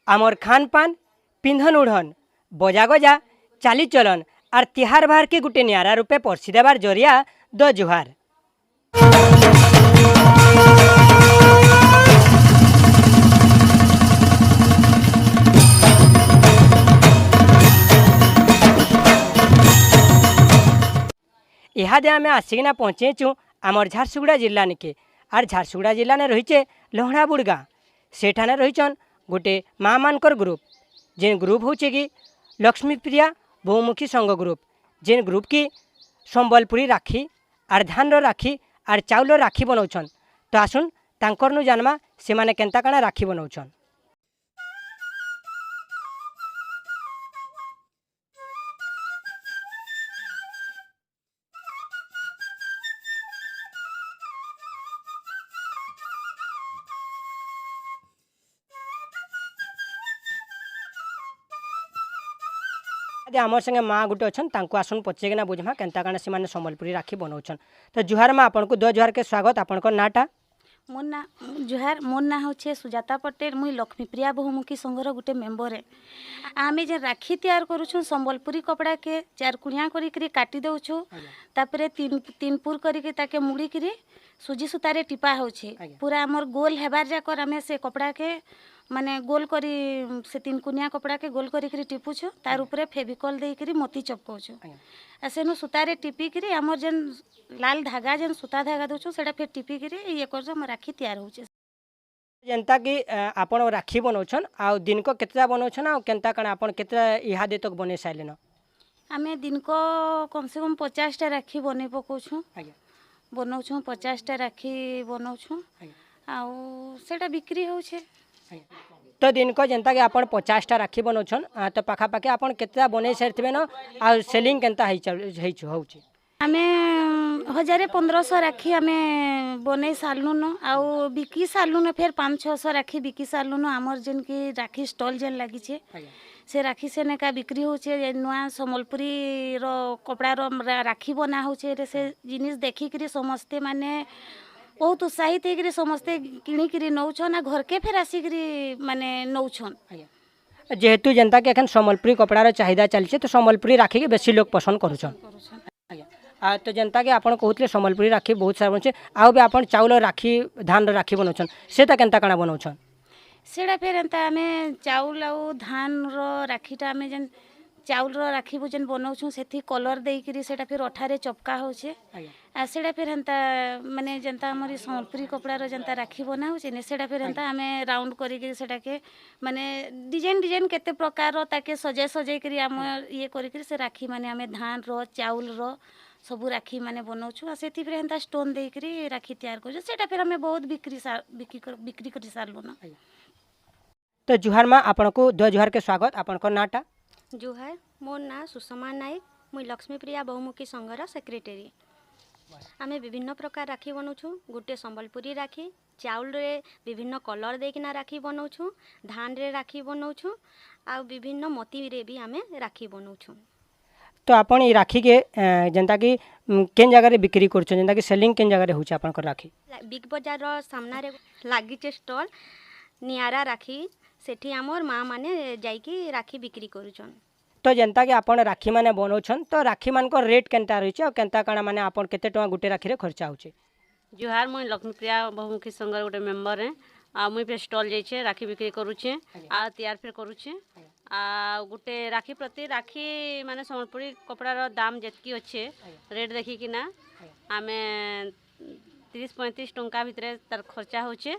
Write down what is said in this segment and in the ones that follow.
आमर खान पान पिंधन उड़न बजा गजा चाली चलन आर तिहार बार के गुटे न्यारा रूपे परसी देवार जरिया द जुहार। इहादे आम आसिकिना पहुँचेचु आमर झारसुगुड़ा जिला निके आर झारसुगुड़ा जिला ने रहीचे लहणाबुड़ गाँ सेठाने रहीचन गोटे माँ मानकर ग्रुप जेन ग्रुप होचे कि लक्ष्मीप्रिया बहुमुखी संघ ग्रुप जेन ग्रुप की संबलपुरी राखी आर धान राखी आर चाउल राखी बनाऊछन। तो आसुन तांकर नु जानमा से माने केंता काना राखी बनाऊछन। आमर संगे माँ गुटे अच्छन तांको आसन पचेकिना बुझमा केंता काना से माने संबलपुरी राखी बनाऊछन। तो जुहार माँ आपन को 2 जुहार के स्वागत। आपन को नाटा मोर ना जुहार मोर ना होचे सुजाता पटेल मुई लक्ष्मीप्रिया बहुमुखी संघर गुटे मेम्बर है। आमे जे राखी तैयार करूछु संबलपुरी कपड़ा के 4 कुणिया करी करी काटी देउछु तापरे 3 पुर करी के ताके मुड़ी करी सुजी सुतारे टिपा होचे पूरा हमर गोल हेबार जाकर आमे से कपड़ा के माने गोल करी से 3 कुनिया कपड़ा के गोल करी टिपुछु तार ऊपर फेविकॉल दे करी मोती चपकाउछु आ सेनु सुतारे टिपी करी हमर जेन लाल धागा जेन सुता धागा दोछु सेटा फिर टिपी करी ये करजो हम राखी तैयार होचे। जनता कि आपण राखी बनाऊछन आ दिन को केतना बनाऊछन आ केंता काना आपण केतना इहा दे तक बने साइलेन। आमे दिन को कम से कम 50 टा राखी बने पकोछु बनाऊछु 50 टा राखी बनाऊछु आ सेटा बिक्री होचे। तो दिन को जनता कि आपण 50 टा राखी बनाऊछन तो पाखा पाखे आपण केतना बने सारथिबे न आ सेलिंग केंता होउची। आमे 1000-1500 राखी आमे बने सालनु न आ बिकी सालनु न फिर 500-600 राखी बिकी सालनु न हमर जेन की राखी स्टॉल जेन लागी छे से राखी से ने का बिक्री होचे नुआ संबलपुरी रो कपड़ा रो राखी बना होचे रे से जिनिस देखि करी समस्ते माने बहुत उत्साहित होकर समस्ते किणिकी नौछन आ घर के फिर आसिकी माने नौछन। जेहेतु जनता के एखन संबलपुरी कपड़ार चाहिदा चलছে तो संबलपुरी राखी के बेसी लोग पसंद करूछन। तो जनता के आपण कहते संबलपुरी राखी बहुत सारा बनছে आउ भी आपण चाउल राखी धान राखी बनाउछन सेटा केंता काना बनाउछन। सेटा फिर एंता हमें चाउल आ धान रो राखीटा हमें जेन चाउल रो राखी जेन बनाउछु सेठी कलर देइकरी सेटा फिर अठारे चपका होचे आ सेटा फिर हंता माने जनता हमरी संबलपुरी कपड़ा रो जनता राखी बना होचे ने सेटा फिर हंता हमें राउंड करी के सेटा के माने डिजाइन केते प्रकार रो ताके सजे करी हम ये करी के से राखी माने हमें धान रो चाउल रो सबु राखी माने बनाउछु आ सेठी फिर हंता स्टोन देइकरी राखी तैयार करछु सेटा फिर हमें बहुत बिक्री करी सारलो ना। तो जुहार माँ आपन को 2 जुहार के स्वागत। आपन को नाटा जुहार मोर ना सुषमा नायक मुई लक्ष्मीप्रिया बहुमुखी संघर सेक्रेटरी। आमे विभिन्न प्रकार राखी बनाऊछु गोटे संबलपुरी राखी चाउल रे विभिन्न कलर देकिना राखी बनाऊछु धान रे राखी बनाऊछु आ विभिन्न मोती रे भी आमे राखी बनाऊछु। तो आपण ई राखी के जनता की केन जगह रे बिक्री करछ जनता की सेलिंग केन जगह रे होछ आपन को राखी बिग बाजार रो सामना रे लागी छे स्टॉल नियारा राखी सेठी हमर माँ माने जाइकी राखी बिक्री करूछन। तो जनता के आपण राखी माने बनाउछन तो राखी मान को रेट केनता रही छे केनता काना माने आपण केते टका गुटे राखी रे खर्चा होचे। जुहार मुई लक्ष्मीप्रिया बहुमुखी संघर गोटे मेम्बर है आ मुई पे स्टॉल जाइछे राखी बिक्री करूछे आ तैयार फिर करूछे आ गोटे राखी प्रति राखी माने संबलपुरी कपड़ार दाम जेतकी अच्छे रेट देखी कि ना आमे 30-35 टंका भितरे तार खर्चा होचे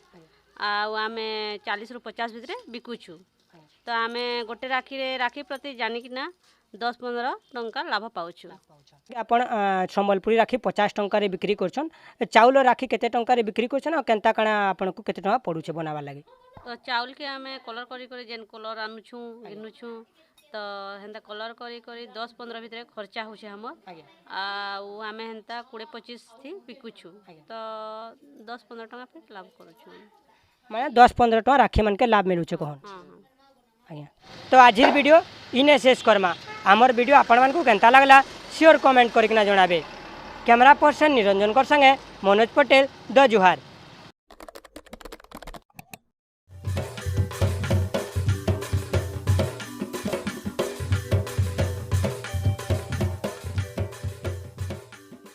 आमे 40-50 भितरे बिकुछु। तो आमे गोटे राखी प्रति जानी कि ना 10-15 टंका लाभ पाउछु। आपण संबलपुरी राखी 50 टंका रे बिक्री करछन चाउल राखी केते टंका रे बिक्री करछन आ केनता काना आपण को केते टंका पडुछे बनावा लागे। तो चाउल के आमे कलर करी जेन कलर आनुछु गिनुछु तो हेंता कलर करी 10-15 भितरे खर्चा होछे हमर आ आमे हेंता 20-25 थी बिकुछु तो 10-15 टंका पे लाभ करूछु माने 10-15 टंका राखी मन के लाभ मिलुछे कहन। हां आज्ञा तो आज वीडियो इने शेष करमा आमर वीडियो आपण मान को केनता लागला श्योर कमेंट करके ना जणाबे। कैमरा पर्सन निरंजन कर संगे मनोज पटेल द जुहार।